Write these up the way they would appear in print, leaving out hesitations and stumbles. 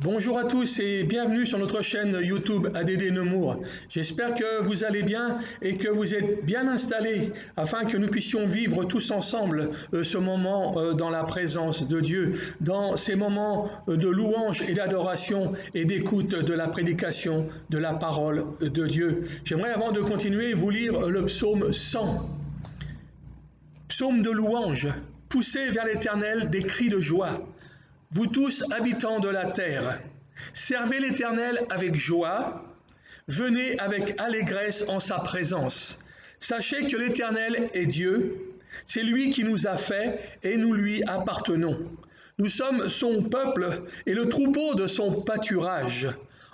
Bonjour à tous et bienvenue sur notre chaîne YouTube ADD Nemours. J'espère que vous allez bien et que vous êtes bien installés afin que nous puissions vivre tous ensemble ce moment dans la présence de Dieu, dans ces moments de louange et d'adoration et d'écoute de la prédication de la parole de Dieu. J'aimerais avant de continuer vous lire le psaume 100. Psaume de louange, poussez vers l'Éternel des cris de joie. Vous tous, habitants de la terre, servez l'Éternel avec joie, venez avec allégresse en sa présence. Sachez que l'Éternel est Dieu, c'est lui qui nous a fait et nous lui appartenons. Nous sommes son peuple et le troupeau de son pâturage.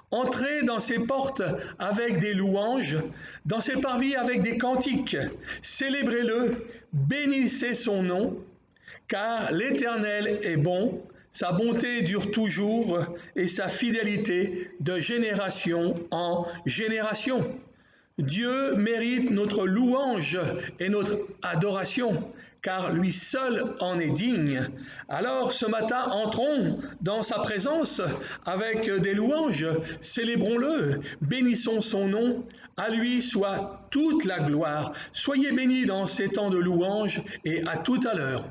Entrez dans ses portes avec des louanges, dans ses parvis avec des cantiques. Célébrez-le, bénissez son nom, car l'Éternel est bon. Sa bonté dure toujours et sa fidélité de génération en génération. Dieu mérite notre louange et notre adoration, car lui seul en est digne. Alors ce matin, entrons dans sa présence avec des louanges, célébrons-le, bénissons son nom, à lui soit toute la gloire. Soyez bénis dans ces temps de louange et à tout à l'heure.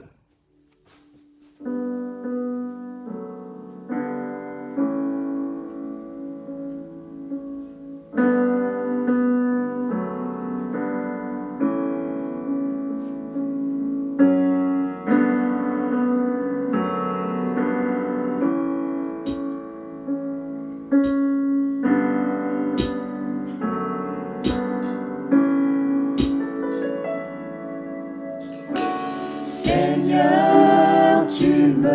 Seigneur, tu me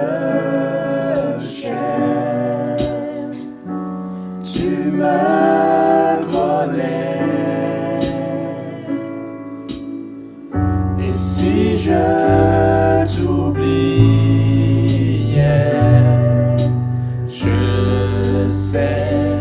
cherches, tu me connais, et si je t'oubliais, je sais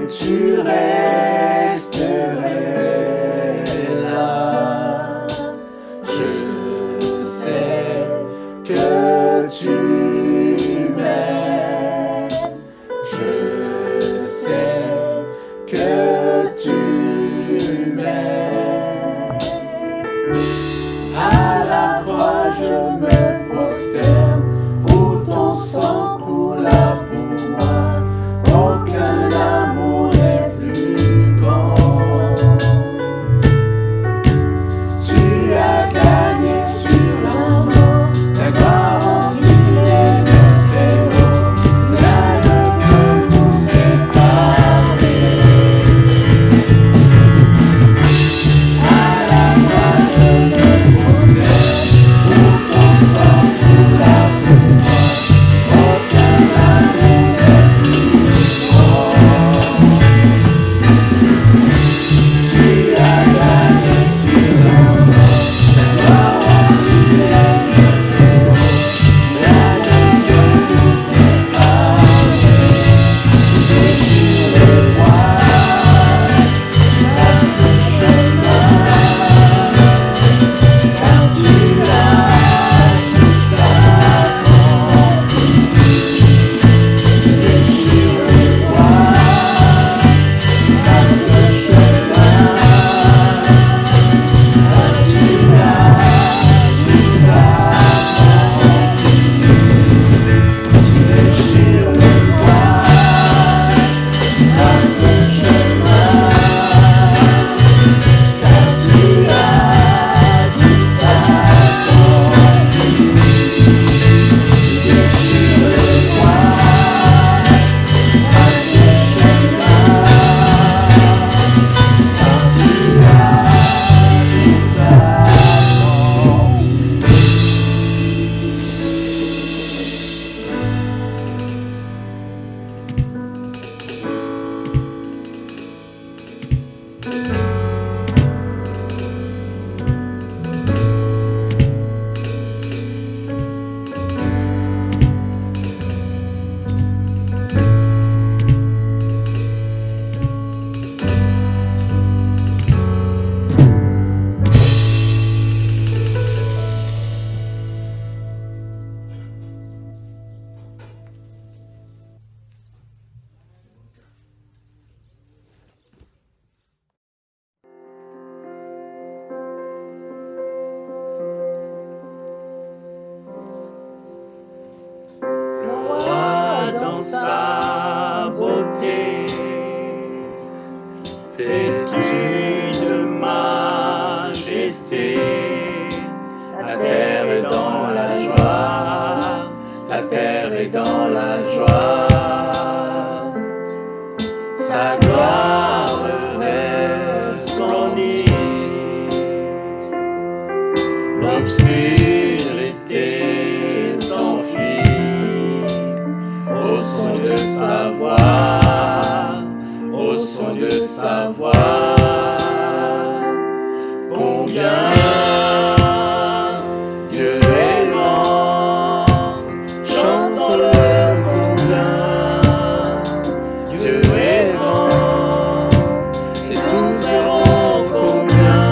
tu resterais là. Je sais que tu m'aimes. Je sais que tu m'aimes. À la croix je me prosterne, où ton sang coula pour moi. Aucun amour n'est plus grand. Tu as gagné sur la mort, ta gloire remplit les mers très hauts. Rien ne peut nous séparer. À la croix je me prosterne, où ton sang coula pour moi. Aucun amour n'est plus grand. Tu as gagné sur la mort, ta gloire remplit les mers très hauts. Rien ne peut nous séparer. Tu es sur le voile, reste le chemin, car tu as tout accompli. Tu es sur le voile, reste le chemin, car tu as tout accompli. Tu es sur le voile, reste le chemin, car tu as tout accompli. Tu es sur le voile, reste le chemin, car tu Roi dans sa beauté, vêtu de majesté. La terre est dans la joie, la terre est dans la joie. Sa gloire resplendit, l'obscurité s'enfuit au son de sa voix, au son de sa voix. Combien Dieu est grand, chantons-le combien Dieu est grand, et tous verront combien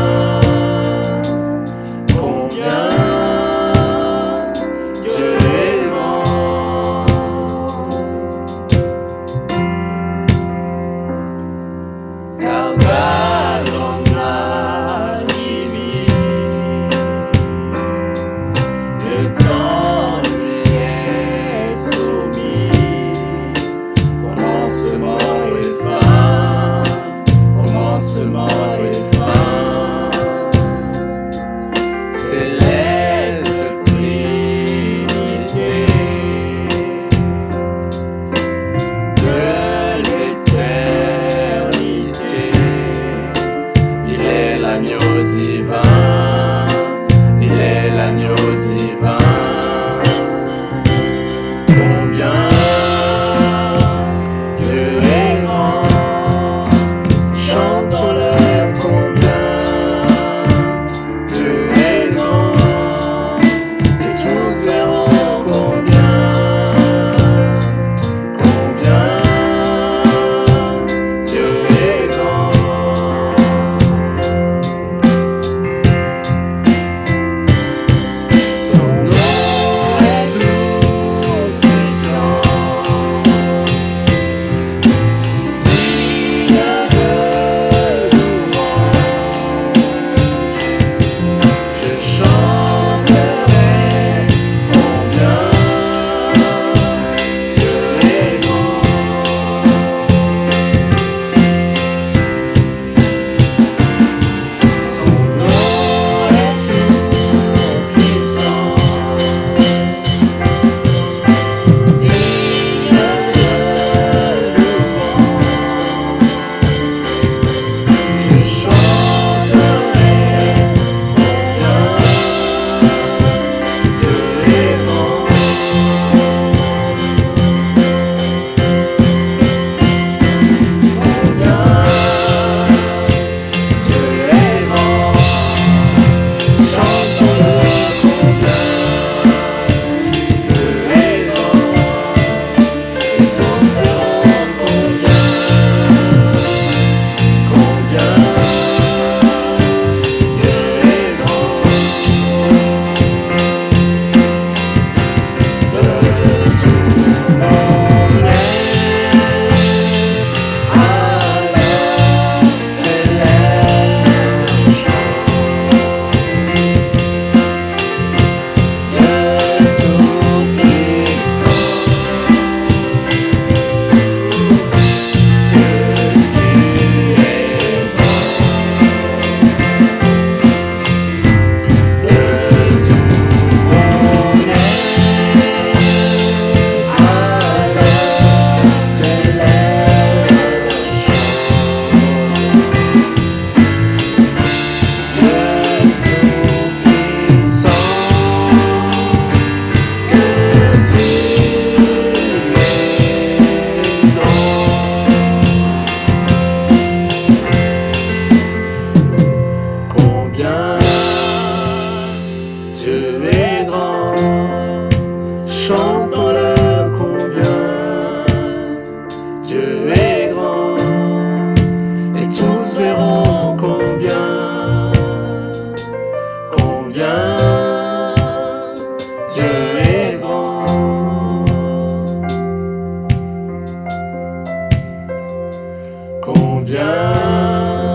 combien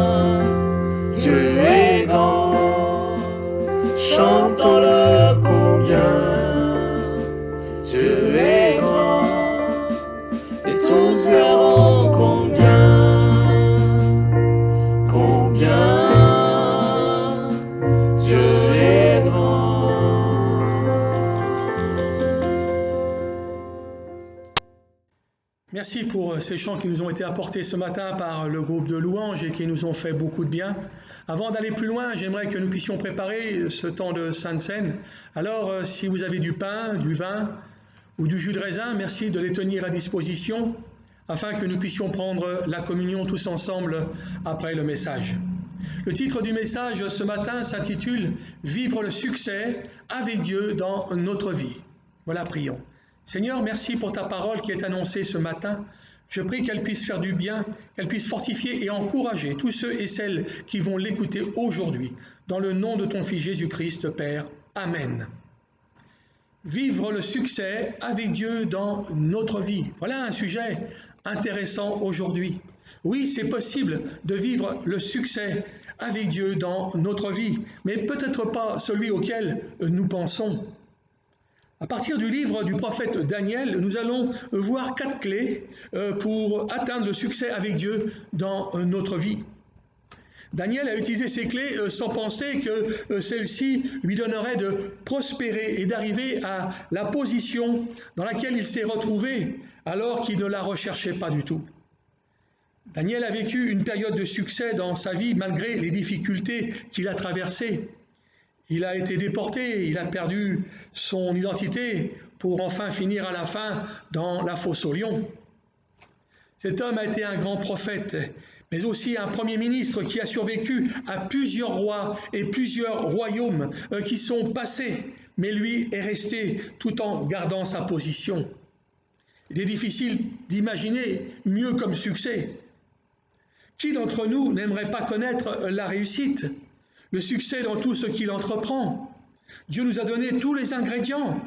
Dieu est grand, chantons-le combien Dieu est grand, et tous verront combien Dieu est grand. Merci pour ces chants qui nous ont été apportés ce matin par le groupe de louanges et qui nous ont fait beaucoup de bien. Avant d'aller plus loin, j'aimerais que nous puissions préparer ce temps de Sainte Seine. Alors, si vous avez du pain, du vin ou du jus de raisin, merci de les tenir à disposition afin que nous puissions prendre la communion tous ensemble après le message. Le titre du message ce matin s'intitule « Vivre le succès avec Dieu dans notre vie ». Voilà, prions. Seigneur, merci pour ta parole qui est annoncée ce matin. Je prie qu'elle puisse faire du bien, qu'elle puisse fortifier et encourager tous ceux et celles qui vont l'écouter aujourd'hui. Dans le nom de ton Fils Jésus-Christ, Père. Amen. Vivre le succès avec Dieu dans notre vie. Voilà un sujet intéressant aujourd'hui. Oui, c'est possible de vivre le succès avec Dieu dans notre vie, mais peut-être pas celui auquel nous pensons. À partir du livre du prophète Daniel, nous allons voir 4 clés pour atteindre le succès avec Dieu dans notre vie. Daniel a utilisé ces clés sans penser que celles-ci lui donneraient de prospérer et d'arriver à la position dans laquelle il s'est retrouvé alors qu'il ne la recherchait pas du tout. Daniel a vécu une période de succès dans sa vie malgré les difficultés qu'il a traversées. Il a été déporté, il a perdu son identité pour enfin finir à la fin dans la fosse aux lions. Cet homme a été un grand prophète, mais aussi un premier ministre qui a survécu à plusieurs rois et plusieurs royaumes qui sont passés, mais lui est resté tout en gardant sa position. Il est difficile d'imaginer mieux comme succès. Qui d'entre nous n'aimerait pas connaître la réussite ? Le succès dans tout ce qu'il entreprend. Dieu nous a donné tous les ingrédients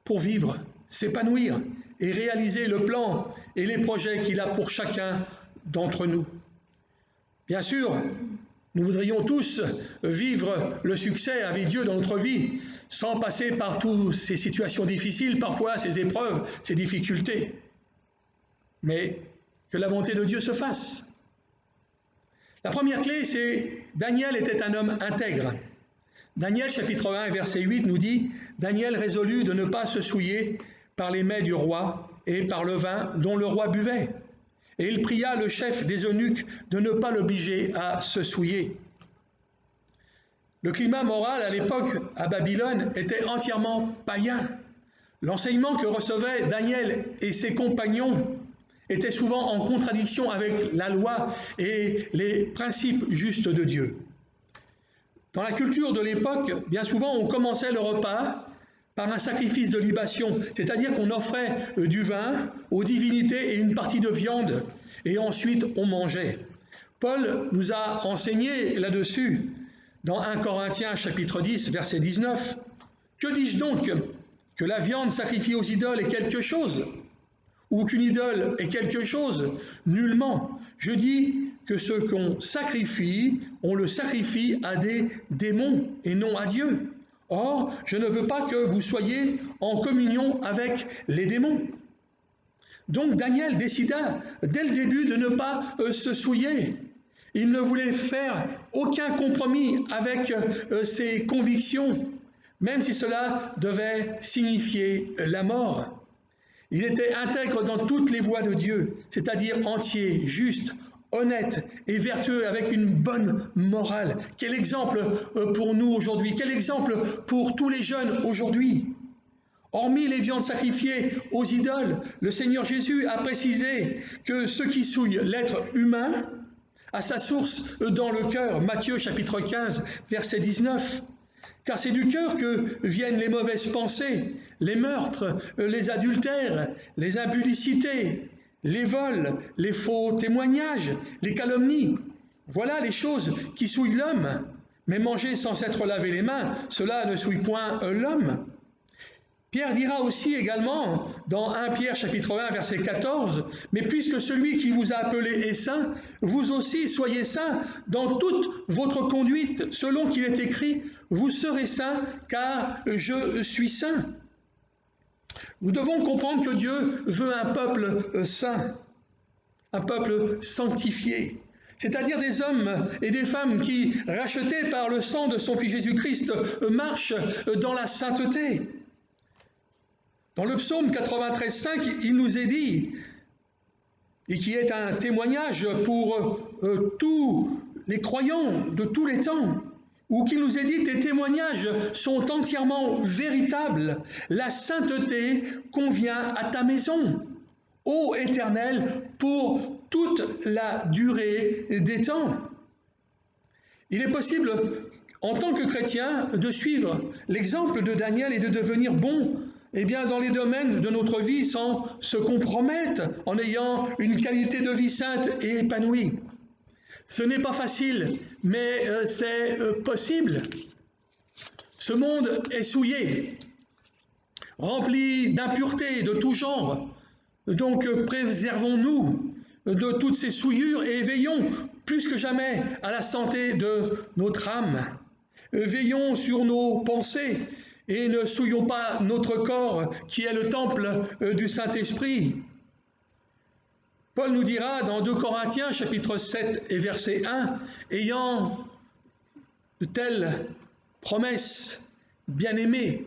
pour vivre, s'épanouir et réaliser le plan et les projets qu'il a pour chacun d'entre nous. Bien sûr, nous voudrions tous vivre le succès avec Dieu dans notre vie, sans passer par toutes ces situations difficiles, parfois ces épreuves, ces difficultés. Mais que la volonté de Dieu se fasse. La première clé, c'est Daniel était un homme intègre. Daniel, chapitre 1, verset 8, nous dit « Daniel résolut de ne pas se souiller par les mets du roi et par le vin dont le roi buvait. Et il pria le chef des eunuques de ne pas l'obliger à se souiller. » Le climat moral à l'époque à Babylone était entièrement païen. L'enseignement que recevaient Daniel et ses compagnons était souvent en contradiction avec la loi et les principes justes de Dieu. Dans la culture de l'époque, bien souvent, on commençait le repas par un sacrifice de libation, c'est-à-dire qu'on offrait du vin aux divinités et une partie de viande, et ensuite on mangeait. Paul nous a enseigné là-dessus dans 1 Corinthiens chapitre 10, verset 19. « Que dis-je donc ? Que la viande sacrifiée aux idoles est quelque chose ? Ou qu'une idole est quelque chose? Nullement. Je dis que ce qu'on sacrifie, on le sacrifie à des démons et non à Dieu. Or, je ne veux pas que vous soyez en communion avec les démons. » Donc Daniel décida dès le début de ne pas se souiller. Il ne voulait faire aucun compromis avec ses convictions, même si cela devait signifier la mort. Il était intègre dans toutes les voies de Dieu, c'est-à-dire entier, juste, honnête et vertueux avec une bonne morale. Quel exemple pour nous aujourd'hui, quel exemple pour tous les jeunes aujourd'hui. Hormis les viandes sacrifiées aux idoles, le Seigneur Jésus a précisé que ce qui souille l'être humain a sa source dans le cœur. Matthieu chapitre 15, verset 19. Car c'est du cœur que viennent les mauvaises pensées, les meurtres, les adultères, les impudicités, les vols, les faux témoignages, les calomnies. Voilà les choses qui souillent l'homme. Mais manger sans s'être lavé les mains, cela ne souille point l'homme. Pierre dira aussi également dans 1 Pierre chapitre 1 verset 14, « Mais puisque celui qui vous a appelé est saint, vous aussi soyez saints dans toute votre conduite, selon qu'il est écrit, vous serez saints car je suis saint. » Nous devons comprendre que Dieu veut un peuple saint, un peuple sanctifié, c'est-à-dire des hommes et des femmes qui, rachetés par le sang de son Fils Jésus-Christ, marchent dans la sainteté. Dans le psaume 93,5, il nous est dit, et qui est un témoignage pour tous les croyants de tous les temps, où qu'il nous est dit, tes témoignages sont entièrement véritables, la sainteté convient à ta maison, ô Éternel, pour toute la durée des temps. Il est possible, en tant que chrétien, de suivre l'exemple de Daniel et de devenir bon dans les domaines de notre vie sans se compromettre, en ayant une qualité de vie sainte et épanouie. Ce n'est pas facile, mais c'est possible. Ce monde est souillé, rempli d'impuretés de tout genre. Donc préservons-nous de toutes ces souillures et veillons plus que jamais à la santé de notre âme. Veillons sur nos pensées et ne souillons pas notre corps qui est le temple du Saint-Esprit. Paul nous dira dans 2 Corinthiens chapitre 7 et verset 1, « Ayant de telles promesses, bien-aimés,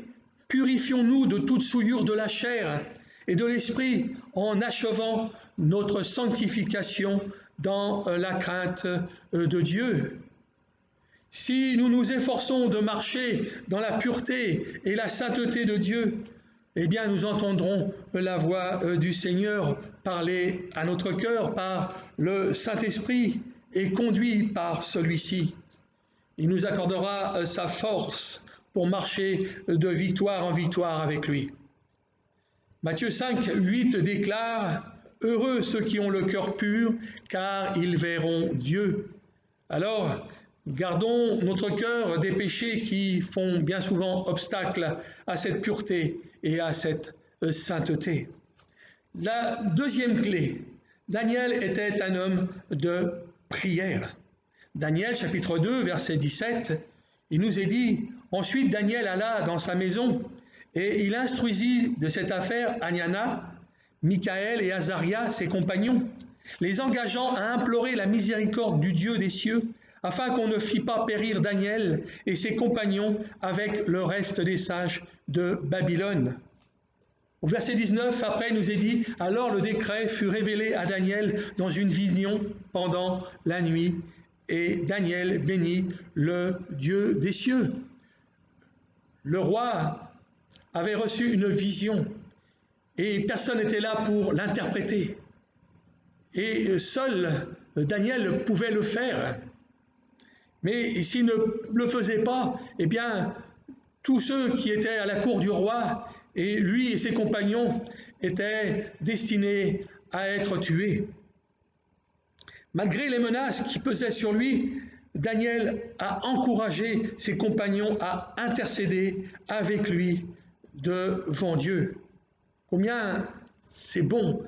purifions-nous de toute souillure de la chair et de l'esprit en achevant notre sanctification dans la crainte de Dieu. » Si nous nous efforçons de marcher dans la pureté et la sainteté de Dieu, nous entendrons la voix du Seigneur parler à notre cœur par le Saint-Esprit et conduit par celui-ci. Il nous accordera sa force pour marcher de victoire en victoire avec lui. Matthieu 5, 8 déclare « Heureux ceux qui ont le cœur pur, car ils verront Dieu. » Alors, gardons notre cœur des péchés qui font bien souvent obstacle à cette pureté et à cette sainteté. La deuxième clé, Daniel était un homme de prière. Daniel chapitre 2 verset 17, il nous est dit « Ensuite Daniel alla dans sa maison et il instruisit de cette affaire Haniana, Michaël et Azaria, ses compagnons, les engageant à implorer la miséricorde du Dieu des cieux, afin qu'on ne fît pas périr Daniel et ses compagnons avec le reste des sages de Babylone. » Au verset 19, après, il nous est dit « Alors le décret fut révélé à Daniel dans une vision pendant la nuit, et Daniel bénit le Dieu des cieux. » Le roi avait reçu une vision, et personne n'était là pour l'interpréter. Et seul Daniel pouvait le faire. Mais s'il ne le faisait pas, tous ceux qui étaient à la cour du roi, et lui et ses compagnons, étaient destinés à être tués. Malgré les menaces qui pesaient sur lui, Daniel a encouragé ses compagnons à intercéder avec lui devant Dieu. Combien c'est bon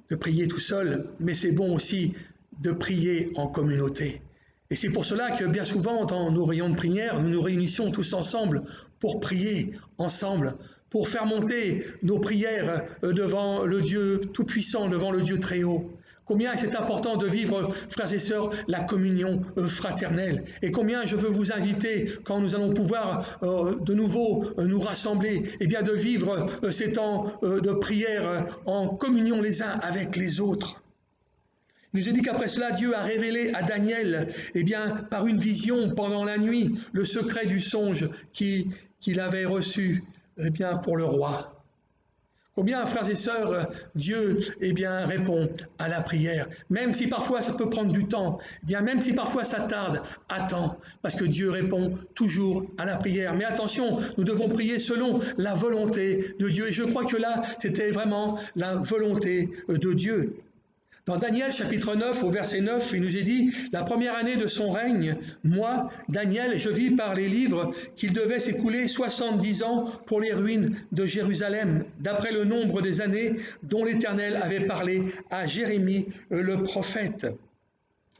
de prier tout seul, mais c'est bon aussi de prier en communauté. Et c'est pour cela que bien souvent, dans nos réunions de prière, nous nous réunissons tous ensemble pour prier ensemble, pour faire monter nos prières devant le Dieu Tout-Puissant, devant le Dieu Très-Haut. Combien c'est important de vivre, frères et sœurs, la communion fraternelle. Et combien je veux vous inviter, quand nous allons pouvoir de nouveau nous rassembler, de vivre ces temps de prière en communion les uns avec les autres. Il nous est dit qu'après cela, Dieu a révélé à Daniel, par une vision pendant la nuit, le secret du songe qu'il avait reçu pour le roi. Combien, frères et sœurs, Dieu répond à la prière, même si parfois ça peut prendre du temps, même si parfois ça tarde, attends, parce que Dieu répond toujours à la prière. Mais attention, nous devons prier selon la volonté de Dieu. Et je crois que là, c'était vraiment la volonté de Dieu. Dans Daniel chapitre 9, au verset 9, il nous est dit « La première année de son règne, moi, Daniel, je vis par les livres qu'il devait s'écouler 70 ans pour les ruines de Jérusalem, d'après le nombre des années dont l'Éternel avait parlé à Jérémie le prophète.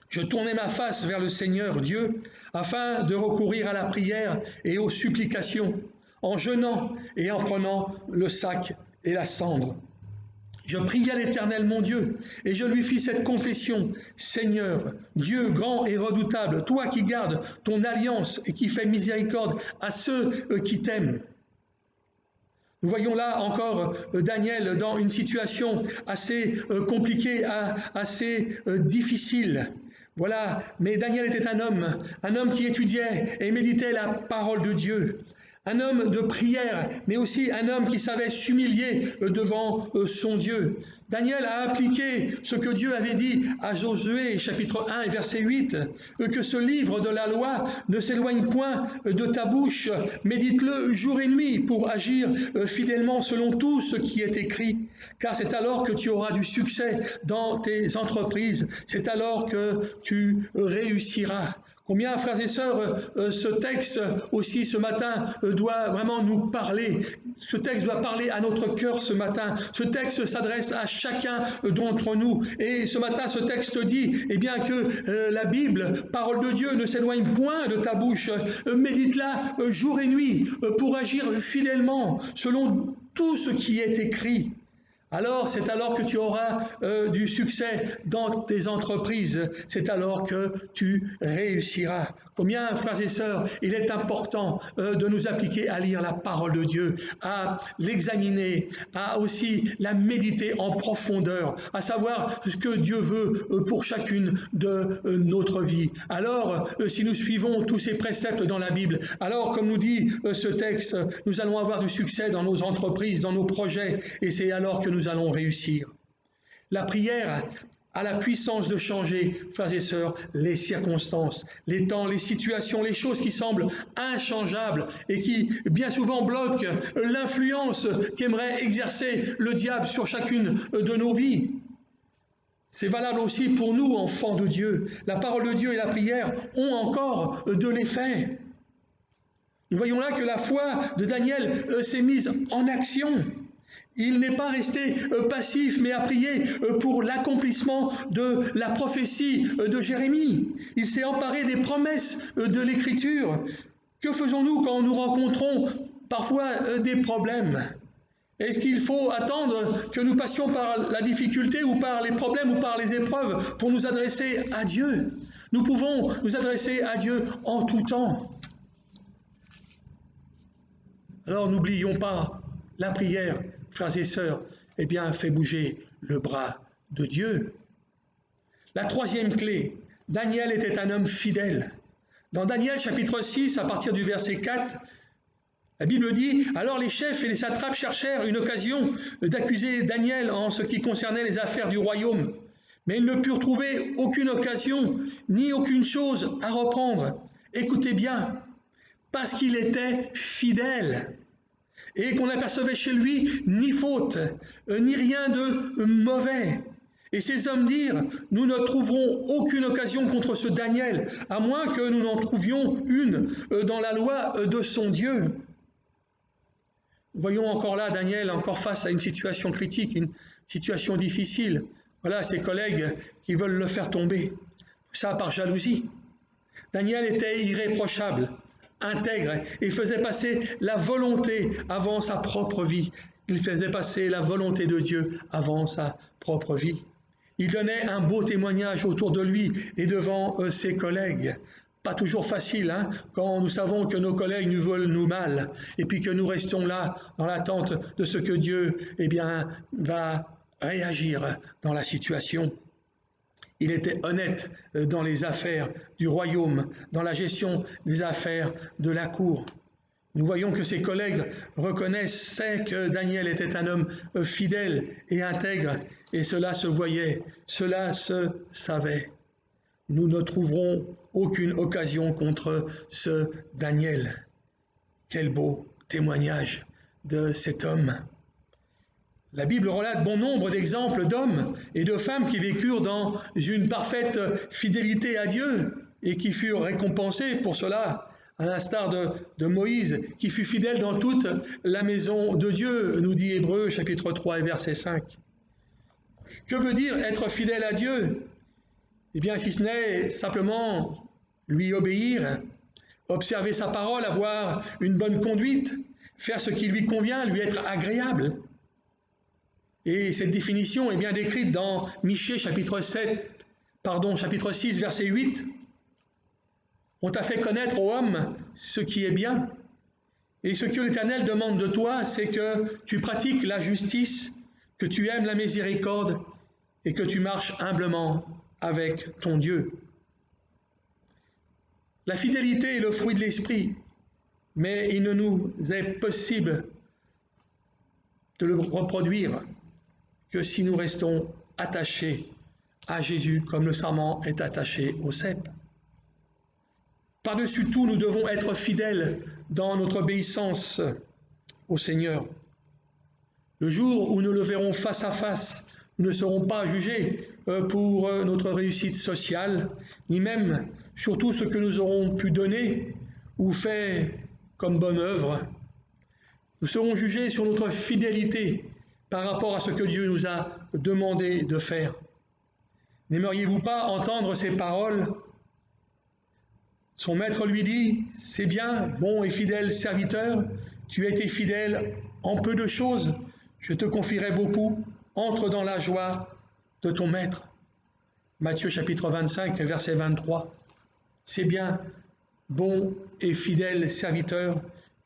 Je tournai ma face vers le Seigneur Dieu afin de recourir à la prière et aux supplications, en jeûnant et en prenant le sac et la cendre. Je priai l'Éternel mon Dieu, et je lui fis cette confession. Seigneur, Dieu grand et redoutable, toi qui gardes ton alliance et qui fais miséricorde à ceux qui t'aiment. Nous voyons là encore Daniel dans une situation assez compliquée, assez difficile. Voilà, mais Daniel était un homme qui étudiait et méditait la parole de Dieu. Un homme de prière, mais aussi un homme qui savait s'humilier devant son Dieu. Daniel a appliqué ce que Dieu avait dit à Josué, chapitre 1 et verset 8, que ce livre de la loi ne s'éloigne point de ta bouche, médite-le jour et nuit pour agir fidèlement selon tout ce qui est écrit, car c'est alors que tu auras du succès dans tes entreprises, c'est alors que tu réussiras. Combien, frères et sœurs, ce texte aussi ce matin doit vraiment nous parler. Ce texte doit parler à notre cœur ce matin. Ce texte s'adresse à chacun d'entre nous. Et ce matin, ce texte dit bien que la Bible, parole de Dieu, ne s'éloigne point de ta bouche. Médite-la jour et nuit pour agir fidèlement selon tout ce qui est écrit. Alors, c'est alors que tu auras du succès dans tes entreprises. C'est alors que tu réussiras. Combien, frères et sœurs, il est important de nous appliquer à lire la parole de Dieu, à l'examiner, à aussi la méditer en profondeur, à savoir ce que Dieu veut pour chacune de notre vie. Alors, si nous suivons tous ces préceptes dans la Bible, alors, comme nous dit ce texte, nous allons avoir du succès dans nos entreprises, dans nos projets, et c'est alors que nous allons réussir. La prière a la puissance de changer, frères et sœurs, les circonstances, les temps, les situations, les choses qui semblent inchangeables et qui bien souvent bloquent l'influence qu'aimerait exercer le diable sur chacune de nos vies. C'est valable aussi pour nous, enfants de Dieu. La parole de Dieu et la prière ont encore de l'effet. Nous voyons là que la foi de Daniel s'est mise en action. Il n'est pas resté passif, mais a prié pour l'accomplissement de la prophétie de Jérémie. Il s'est emparé des promesses de l'Écriture. Que faisons-nous quand nous rencontrons parfois des problèmes ? Est-ce qu'il faut attendre que nous passions par la difficulté ou par les problèmes ou par les épreuves pour nous adresser à Dieu ? Nous pouvons nous adresser à Dieu en tout temps. Alors n'oublions pas la prière, frères et sœurs, fait bouger le bras de Dieu. La troisième clé, Daniel était un homme fidèle. Dans Daniel chapitre 6, à partir du verset 4, la Bible dit « Alors les chefs et les satrapes cherchèrent une occasion d'accuser Daniel en ce qui concernait les affaires du royaume. Mais ils ne purent trouver aucune occasion, ni aucune chose à reprendre. Écoutez bien, parce qu'il était fidèle. » Et qu'on n'apercevait chez lui ni faute, ni rien de mauvais. Et ces hommes dirent, nous ne trouverons aucune occasion contre ce Daniel, à moins que nous n'en trouvions une dans la loi de son Dieu. Voyons encore là Daniel, encore face à une situation critique, une situation difficile. Voilà ses collègues qui veulent le faire tomber. Tout ça par jalousie. Daniel était irréprochable, intègre, et faisait passer la volonté avant sa propre vie. Il faisait passer la volonté de Dieu avant sa propre vie. Il donnait un beau témoignage autour de lui et devant ses collègues. Pas toujours facile, quand nous savons que nos collègues nous veulent nous mal, et puis que nous restons là dans l'attente de ce que Dieu va réagir dans la situation. Il était honnête dans les affaires du royaume, dans la gestion des affaires de la cour. Nous voyons que ses collègues reconnaissaient que Daniel était un homme fidèle et intègre, et cela se voyait, cela se savait. Nous ne trouverons aucune occasion contre ce Daniel. Quel beau témoignage de cet homme. La Bible relate bon nombre d'exemples d'hommes et de femmes qui vécurent dans une parfaite fidélité à Dieu et qui furent récompensés pour cela, à l'instar de Moïse, qui fut fidèle dans toute la maison de Dieu, nous dit Hébreux chapitre 3 et verset 5. Que veut dire être fidèle à Dieu? Eh bien, si ce n'est simplement lui obéir, observer sa parole, avoir une bonne conduite, faire ce qui lui convient, lui être agréable. Et cette définition est bien décrite dans Michée chapitre 6, verset 8. On t'a fait connaître, ô homme, ce qui est bien. Et ce que l'Éternel demande de toi, c'est que tu pratiques la justice, que tu aimes la miséricorde et que tu marches humblement avec ton Dieu. La fidélité est le fruit de l'esprit, mais il ne nous est possible de le reproduire que si nous restons attachés à Jésus comme le sarment est attaché au cep. Par-dessus tout, nous devons être fidèles dans notre obéissance au Seigneur. Le jour où nous le verrons face à face, nous ne serons pas jugés pour notre réussite sociale, ni même sur tout ce que nous aurons pu donner ou fait comme bonne œuvre. Nous serons jugés sur notre fidélité par rapport à ce que Dieu nous a demandé de faire. N'aimeriez-vous pas entendre ces paroles? Son maître lui dit, « C'est bien, bon et fidèle serviteur, tu as été fidèle en peu de choses, je te confierai beaucoup, entre dans la joie de ton maître. » Matthieu chapitre 25, verset 23. C'est bien, bon et fidèle serviteur,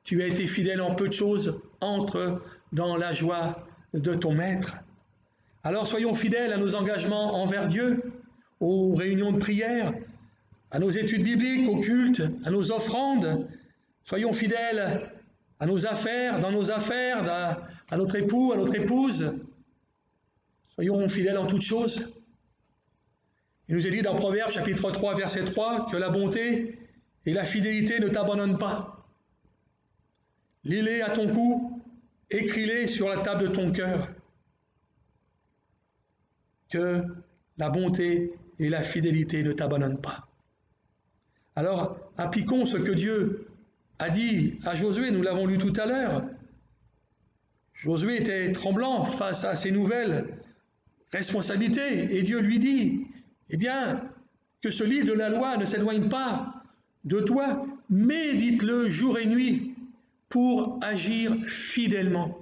tu as été fidèle en peu de choses, entre dans la joie de ton maître. Alors soyons fidèles à nos engagements envers Dieu, aux réunions de prière, à nos études bibliques, au culte, à nos offrandes. Soyons fidèles à nos affaires, dans nos affaires, à notre époux, à notre épouse. Soyons fidèles en toutes choses. Il nous est dit dans Proverbes chapitre 3, verset 3, que la bonté et la fidélité ne t'abandonnent pas. Lis-les à ton cou, écris-les sur la table de ton cœur. Que la bonté et la fidélité ne t'abandonnent pas. Alors, appliquons ce que Dieu a dit à Josué, nous l'avons lu tout à l'heure. Josué était tremblant face à ces nouvelles responsabilités, et Dieu lui dit, eh bien, que ce livre de la loi ne s'éloigne pas de toi, médite-le jour et nuit pour agir fidèlement,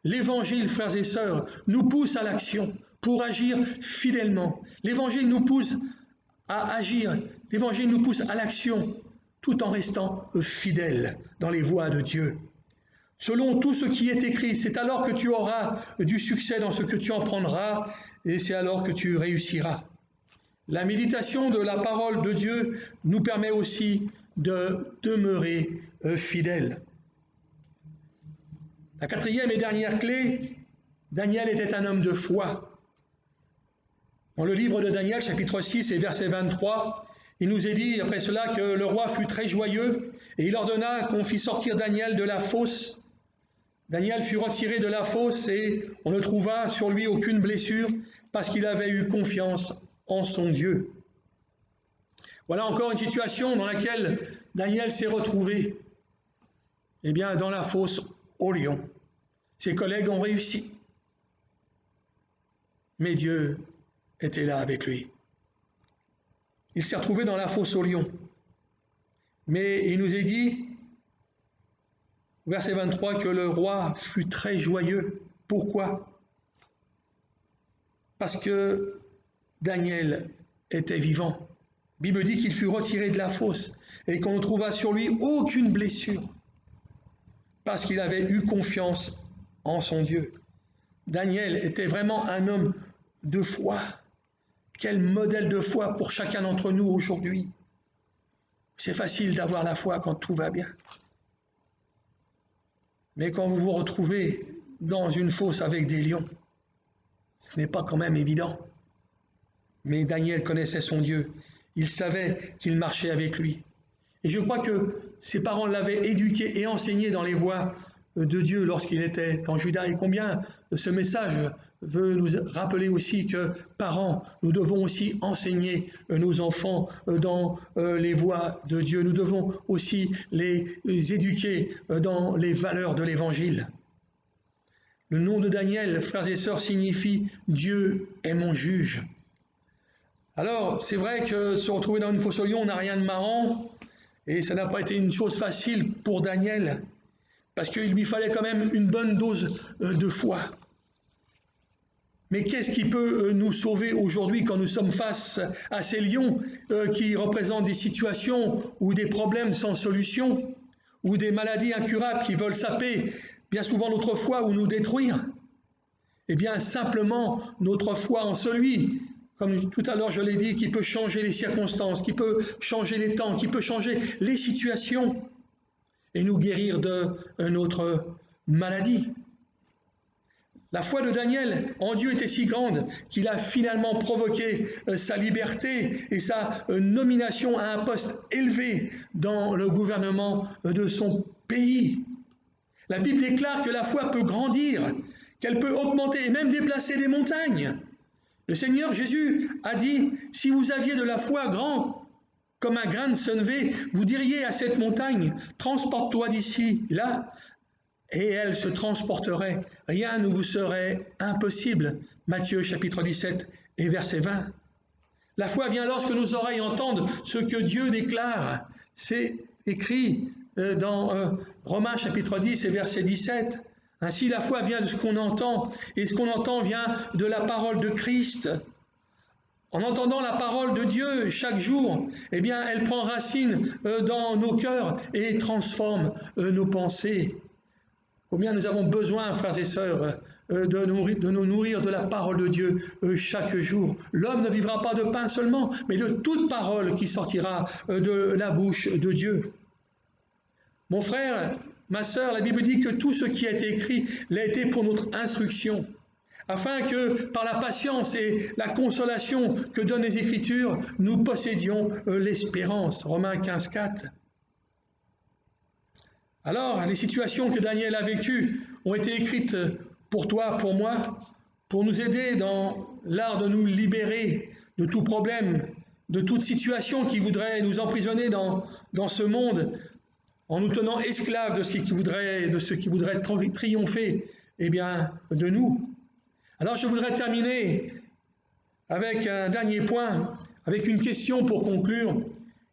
L'Évangile, frères et sœurs, nous pousse à l'action pour agir fidèlement. L'Évangile nous pousse à agir, l'Évangile nous pousse à l'action, tout en restant fidèles dans les voies de Dieu. Selon tout ce qui est écrit, c'est alors que tu auras du succès dans ce que tu entreprendras, et c'est alors que tu réussiras. La méditation de la parole de Dieu nous permet aussi de demeurer fidèles. La quatrième et dernière clé, Daniel était un homme de foi. Dans le livre de Daniel, chapitre 6 et verset 23, il nous est dit après cela que le roi fut très joyeux et il ordonna qu'on fît sortir Daniel de la fosse. Daniel fut retiré de la fosse et on ne trouva sur lui aucune blessure parce qu'il avait eu confiance en son Dieu. Voilà encore une situation dans laquelle Daniel s'est retrouvé, eh bien, dans la fosse au lion. Ses collègues ont réussi, mais Dieu était là avec lui. Il s'est retrouvé dans la fosse au lion, mais il nous est dit, verset 23, que le roi fut très joyeux. Pourquoi? Parce que Daniel était vivant. La Bible dit qu'il fut retiré de la fosse et qu'on ne trouva sur lui aucune blessure parce qu'il avait eu confiance en son Dieu. Daniel était vraiment un homme de foi. Quel modèle de foi pour chacun d'entre nous aujourd'hui. C'est facile d'avoir la foi quand tout va bien. Mais quand vous vous retrouvez dans une fosse avec des lions, ce n'est pas quand même évident. Mais Daniel connaissait son Dieu. Il savait qu'il marchait avec lui. Et je crois que ses parents l'avaient éduqué et enseigné dans les voies de Dieu lorsqu'il était en Juda. Et combien ce message veut nous rappeler aussi que, parents, nous devons aussi enseigner nos enfants dans les voies de Dieu. Nous devons aussi les éduquer dans les valeurs de l'Évangile. Le nom de Daniel, frères et sœurs, signifie « Dieu est mon juge ». Alors, c'est vrai que se retrouver dans une fosse au lion n'a rien de marrant, et ça n'a pas été une chose facile pour Daniel, parce qu'il lui fallait quand même une bonne dose de foi. Mais qu'est-ce qui peut nous sauver aujourd'hui quand nous sommes face à ces lions qui représentent des situations ou des problèmes sans solution, ou des maladies incurables qui veulent saper bien souvent notre foi ou nous détruire? Eh bien, simplement notre foi en celui, comme tout à l'heure je l'ai dit, qui peut changer les circonstances, qui peut changer les temps, qui peut changer les situations et nous guérir de notre maladie. La foi de Daniel en Dieu était si grande qu'il a finalement provoqué sa liberté et sa nomination à un poste élevé dans le gouvernement de son pays. La Bible déclare que la foi peut grandir, qu'elle peut augmenter et même déplacer des montagnes. Le Seigneur Jésus a dit, si vous aviez de la foi grand comme un grain de sénévé, vous diriez à cette montagne, transporte-toi d'ici, là, et elle se transporterait. Rien ne vous serait impossible. Matthieu chapitre 17 et verset 20. La foi vient lorsque nos oreilles entendent ce que Dieu déclare. C'est écrit dans Romains chapitre 10 et verset 17. Ainsi la foi vient de ce qu'on entend, et ce qu'on entend vient de la parole de Christ. En entendant la parole de Dieu chaque jour, eh bien, elle prend racine dans nos cœurs et transforme nos pensées. Combien nous avons besoin, frères et sœurs, de nous nourrir de la parole de Dieu chaque jour. L'homme ne vivra pas de pain seulement, mais de toute parole qui sortira de la bouche de Dieu. Mon frère, ma sœur, la Bible dit que tout ce qui a été écrit l'a été pour notre instruction, afin que par la patience et la consolation que donnent les Écritures, nous possédions l'espérance. Romains 15, 4. Alors, les situations que Daniel a vécues ont été écrites pour toi, pour moi, pour nous aider dans l'art de nous libérer de tout problème, de toute situation qui voudrait nous emprisonner dans ce monde, en nous tenant esclaves de ce qui voudrait triompher, eh bien, de nous. Alors, je voudrais terminer avec un dernier point, avec une question pour conclure.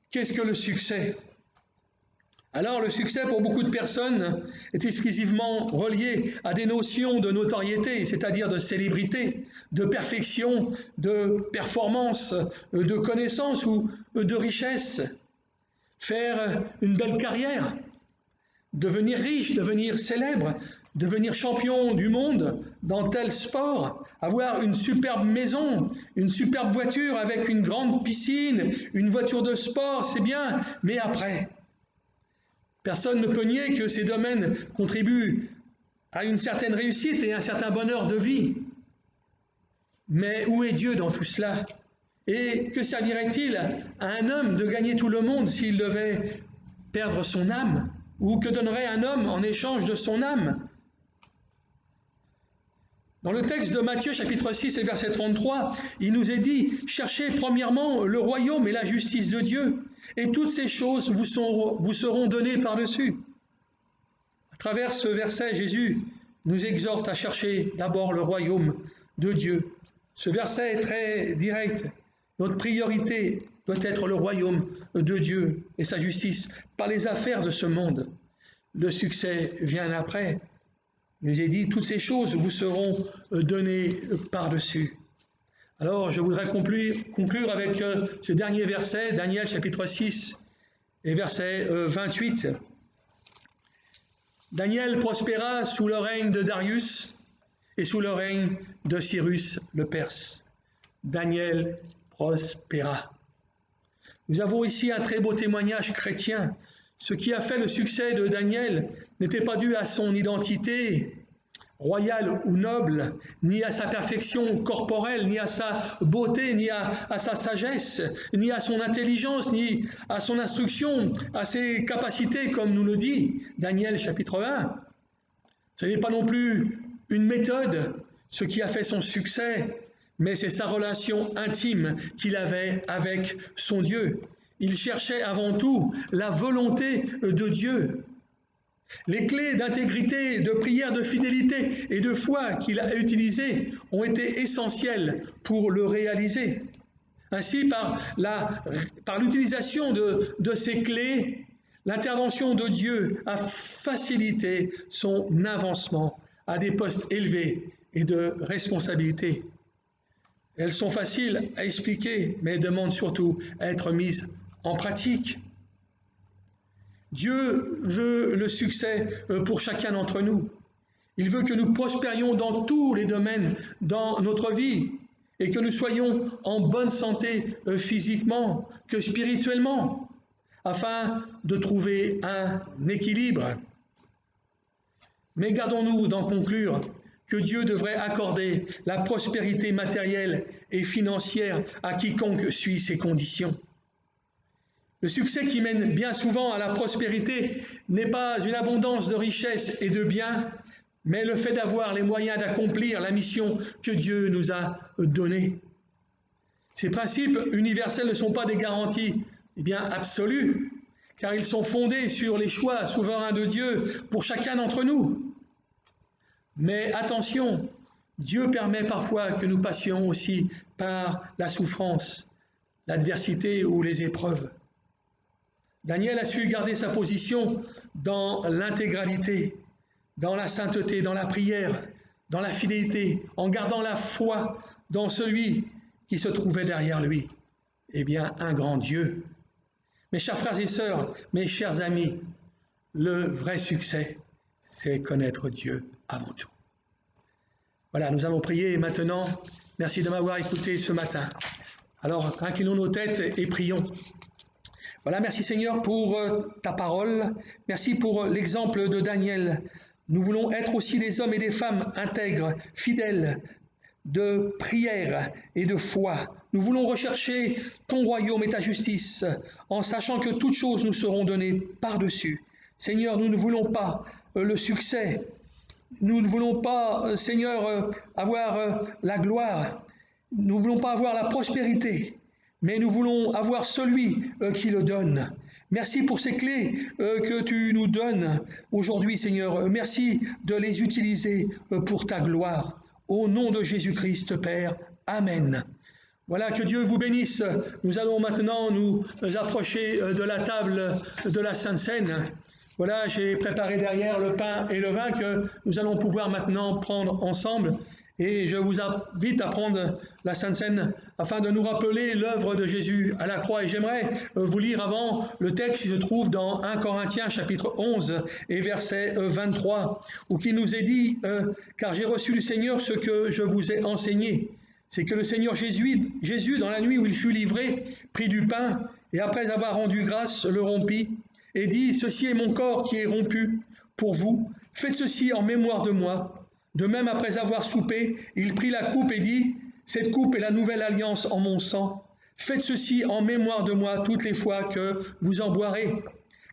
Qu'est-ce que le succès ? Alors, le succès pour beaucoup de personnes est exclusivement relié à des notions de notoriété, c'est-à-dire de célébrité, de perfection, de performance, de connaissance ou de richesse. Faire une belle carrière, devenir riche, devenir célèbre, devenir champion du monde dans tel sport, avoir une superbe maison, une superbe voiture avec une grande piscine, une voiture de sport, c'est bien, mais après, personne ne peut nier que ces domaines contribuent à une certaine réussite et un certain bonheur de vie. Mais où est Dieu dans tout cela ? Et que servirait-il à un homme de gagner tout le monde s'il devait perdre son âme ? Ou que donnerait un homme en échange de son âme ? Dans le texte de Matthieu chapitre 6 et verset 33, il nous est dit « Cherchez premièrement le royaume et la justice de Dieu, et toutes ces choses vous seront données par-dessus. » À travers ce verset, Jésus nous exhorte à chercher d'abord le royaume de Dieu. Ce verset est très direct. Notre priorité doit être le royaume de Dieu et sa justice, pas les affaires de ce monde. Le succès vient après. Il nous est dit, toutes ces choses vous seront données par-dessus. Alors, je voudrais conclure avec ce dernier verset, Daniel chapitre 6 et verset 28. Daniel prospéra sous le règne de Darius et sous le règne de Cyrus le Perse. Daniel prospéra. Nous avons ici un très beau témoignage chrétien. Ce qui a fait le succès de Daniel n'était pas dû à son identité royale ou noble, ni à sa perfection corporelle, ni à sa beauté, ni à sa sagesse, ni à son intelligence, ni à son instruction, à ses capacités, comme nous le dit Daniel chapitre 1. Ce n'est pas non plus une méthode, ce qui a fait son succès, mais c'est sa relation intime qu'il avait avec son Dieu. Il cherchait avant tout la volonté de Dieu. Les clés d'intégrité, de prière, de fidélité et de foi qu'il a utilisées ont été essentielles pour le réaliser. Ainsi, par l'utilisation de ces clés, l'intervention de Dieu a facilité son avancement à des postes élevés et de responsabilité. Elles sont faciles à expliquer, mais demandent surtout à être mises en pratique. Dieu veut le succès pour chacun d'entre nous. Il veut que nous prospérions dans tous les domaines dans notre vie et que nous soyons en bonne santé physiquement que spirituellement, afin de trouver un équilibre. Mais gardons-nous d'en conclure que Dieu devrait accorder la prospérité matérielle et financière à quiconque suit ces conditions. Le succès qui mène bien souvent à la prospérité n'est pas une abondance de richesses et de biens, mais le fait d'avoir les moyens d'accomplir la mission que Dieu nous a donnée. Ces principes universels ne sont pas des garanties absolues, car ils sont fondés sur les choix souverains de Dieu pour chacun d'entre nous. Mais attention, Dieu permet parfois que nous passions aussi par la souffrance, l'adversité ou les épreuves. Daniel a su garder sa position dans l'intégralité, dans la sainteté, dans la prière, dans la fidélité, en gardant la foi dans celui qui se trouvait derrière lui. Un grand Dieu. Mes chers frères et sœurs, mes chers amis, le vrai succès, c'est connaître Dieu avant tout. Voilà, nous allons prier maintenant. Merci de m'avoir écouté ce matin. Alors, inclinons nos têtes et prions. Voilà, merci Seigneur pour ta parole. Merci pour l'exemple de Daniel. Nous voulons être aussi des hommes et des femmes intègres, fidèles, de prière et de foi. Nous voulons rechercher ton royaume et ta justice, en sachant que toutes choses nous seront données par-dessus. Seigneur, nous ne voulons pas le succès. Nous ne voulons pas, Seigneur, avoir la gloire. Nous ne voulons pas avoir la prospérité. Mais nous voulons avoir celui qui le donne. Merci pour ces clés que tu nous donnes aujourd'hui, Seigneur. Merci de les utiliser pour ta gloire. Au nom de Jésus-Christ, Père. Amen. Voilà, que Dieu vous bénisse. Nous allons maintenant nous approcher de la table de la Sainte Seine. Voilà, j'ai préparé derrière le pain et le vin que nous allons pouvoir maintenant prendre ensemble. Et je vous invite à prendre la Sainte Seine afin de nous rappeler l'œuvre de Jésus à la croix. Et j'aimerais vous lire avant le texte qui se trouve dans 1 Corinthiens chapitre 11 et verset 23, où il nous est dit « Car j'ai reçu du Seigneur ce que je vous ai enseigné. C'est que le Seigneur Jésus, dans la nuit où il fut livré, prit du pain et après avoir rendu grâce, le rompit et dit « Ceci est mon corps qui est rompu pour vous. Faites ceci en mémoire de moi. » De même, après avoir soupé, il prit la coupe et dit « Cette coupe est la nouvelle alliance en mon sang. Faites ceci en mémoire de moi toutes les fois que vous en boirez.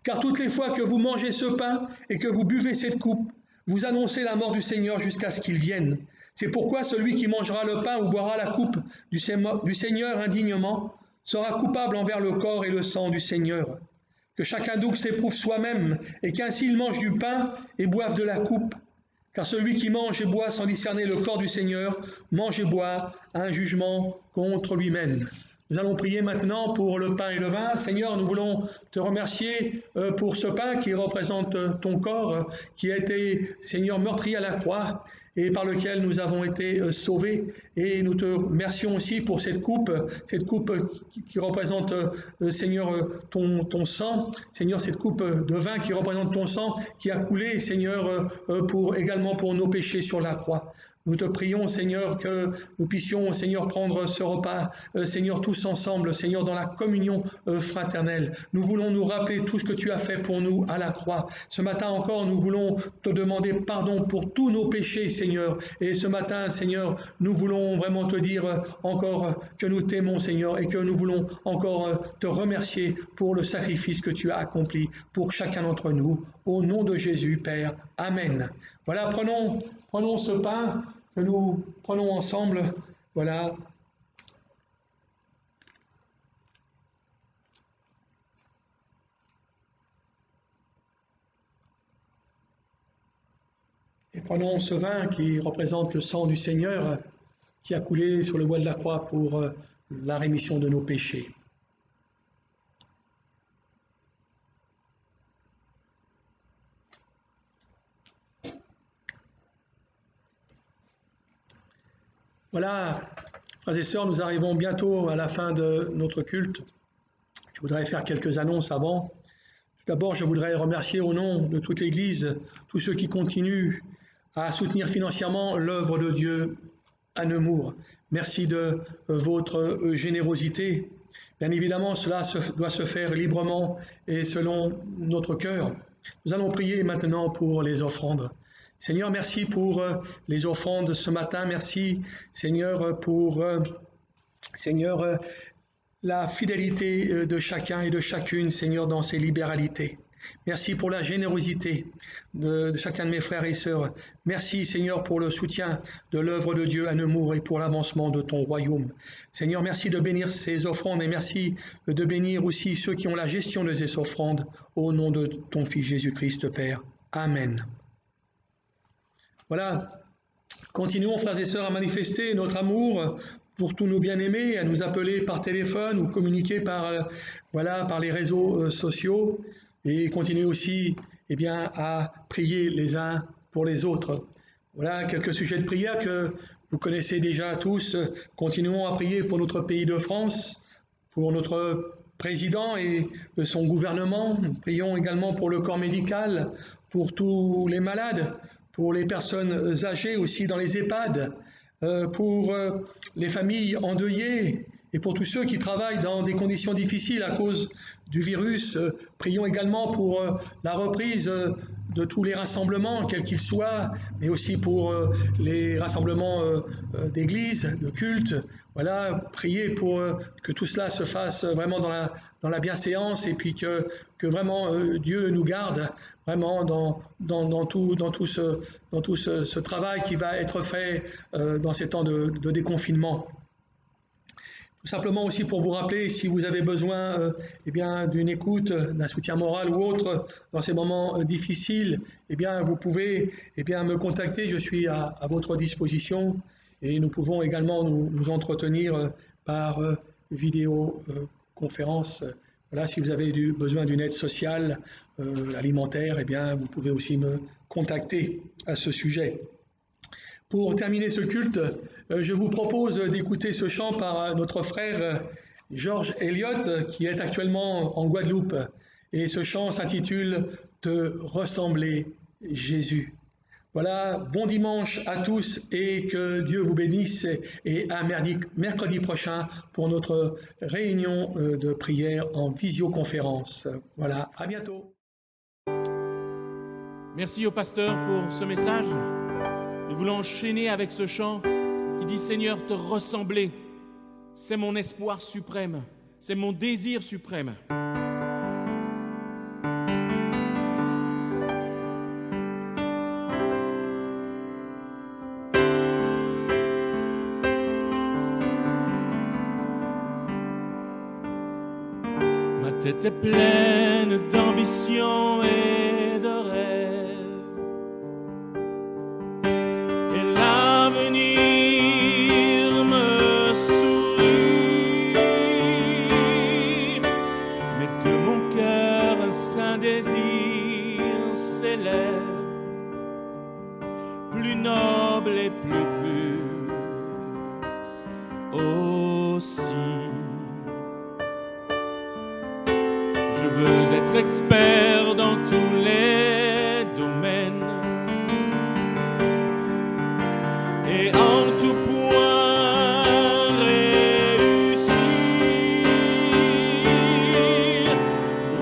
Car toutes les fois que vous mangez ce pain et que vous buvez cette coupe, vous annoncez la mort du Seigneur jusqu'à ce qu'il vienne. C'est pourquoi celui qui mangera le pain ou boira la coupe du Seigneur indignement sera coupable envers le corps et le sang du Seigneur. Que chacun donc s'éprouve soi-même et qu'ainsi il mange du pain et boive de la coupe. Car celui qui mange et boit sans discerner le corps du Seigneur, mange et boit un jugement contre lui-même. » Nous allons prier maintenant pour le pain et le vin. Seigneur, nous voulons te remercier pour ce pain qui représente ton corps, qui a été, Seigneur, meurtri à la croix et par lequel nous avons été sauvés. Et nous te remercions aussi pour cette coupe qui représente, Seigneur, ton sang. Seigneur, cette coupe de vin qui représente ton sang qui a coulé, Seigneur, également pour nos péchés sur la croix. Nous te prions, Seigneur, que nous puissions, Seigneur, prendre ce repas, Seigneur, tous ensemble, Seigneur, dans la communion fraternelle. Nous voulons nous rappeler tout ce que tu as fait pour nous à la croix. Ce matin encore, nous voulons te demander pardon pour tous nos péchés, Seigneur. Et ce matin, Seigneur, nous voulons vraiment te dire encore que nous t'aimons, Seigneur, et que nous voulons encore te remercier pour le sacrifice que tu as accompli pour chacun d'entre nous. Au nom de Jésus, Père. Amen. Voilà, prenons ce pain que nous prenons ensemble. Voilà. Et prenons ce vin qui représente le sang du Seigneur qui a coulé sur le bois de la croix pour la rémission de nos péchés. Voilà, frères et sœurs, nous arrivons bientôt à la fin de notre culte. Je voudrais faire quelques annonces avant. Tout d'abord, je voudrais remercier au nom de toute l'Église tous ceux qui continuent à soutenir financièrement l'œuvre de Dieu à Nemours. Merci de votre générosité. Bien évidemment, cela doit se faire librement et selon notre cœur. Nous allons prier maintenant pour les offrandes. Seigneur, merci pour les offrandes ce matin. Merci, Seigneur, pour la fidélité de chacun et de chacune, Seigneur, dans ses libéralités. Merci pour la générosité de chacun de mes frères et sœurs. Merci, Seigneur, pour le soutien de l'œuvre de Dieu à Nemours et pour l'avancement de ton royaume. Seigneur, merci de bénir ces offrandes et merci de bénir aussi ceux qui ont la gestion de ces offrandes au nom de ton Fils Jésus-Christ, Père. Amen. Voilà, continuons, frères et sœurs, à manifester notre amour pour tous nos bien-aimés, à nous appeler par téléphone ou communiquer par les réseaux sociaux et continuer aussi à prier les uns pour les autres. Voilà quelques sujets de prière que vous connaissez déjà tous. Continuons à prier pour notre pays de France, pour notre président et son gouvernement. Prions également pour le corps médical, pour tous les malades, pour les personnes âgées aussi dans les EHPAD, pour les familles endeuillées et pour tous ceux qui travaillent dans des conditions difficiles à cause du virus. Prions également pour la reprise de tous les rassemblements, quels qu'ils soient, mais aussi pour les rassemblements d'église, de culte. Voilà, priez pour que tout cela se fasse vraiment dans la bienséance et puis que vraiment Dieu nous garde vraiment dans tout ce travail qui va être fait dans ces temps de déconfinement. Tout simplement aussi pour vous rappeler, si vous avez besoin d'une écoute, d'un soutien moral ou autre dans ces moments difficiles, vous pouvez me contacter, je suis à votre disposition et nous pouvons également nous entretenir par vidéoconférence. Voilà, si vous avez besoin d'une aide sociale, alimentaire, vous pouvez aussi me contacter à ce sujet. Pour terminer ce culte, je vous propose d'écouter ce chant par notre frère Georges Elliott, qui est actuellement en Guadeloupe. Et ce chant s'intitule « Te ressembler, Jésus ». Voilà, bon dimanche à tous et que Dieu vous bénisse et à mercredi prochain pour notre réunion de prière en visioconférence. Voilà, à bientôt. Merci au pasteur pour ce message. Nous voulons enchaîner avec ce chant qui dit « Seigneur, te ressembler, c'est mon espoir suprême, c'est mon désir suprême. » Ma tête est pleine d'ambition et de rêve. L'avenir me sourit, mais de mon cœur un saint désir s'élève, plus noble et plus pur aussi. Je veux être expert dans tous les domaines et en tout point réussir,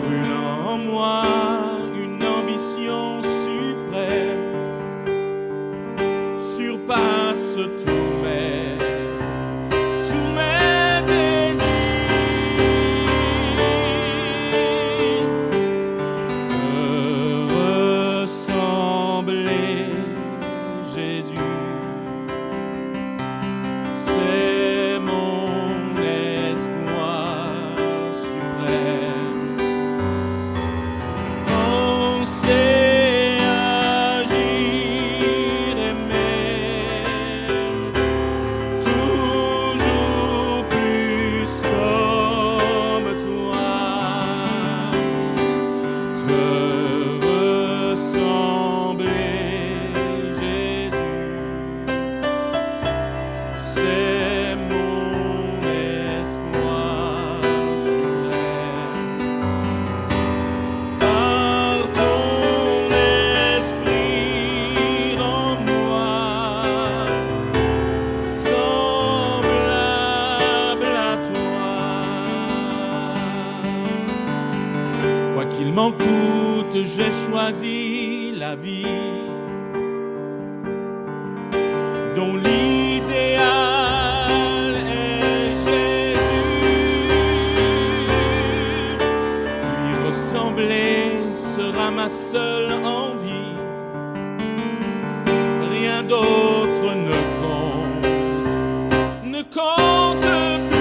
brûlant en moi une ambition suprême, surpasse tous mes désirs. Te m'en coûte, j'ai choisi la vie, dont l'idéal est Jésus. Lui ressembler sera ma seule envie, rien d'autre ne compte plus.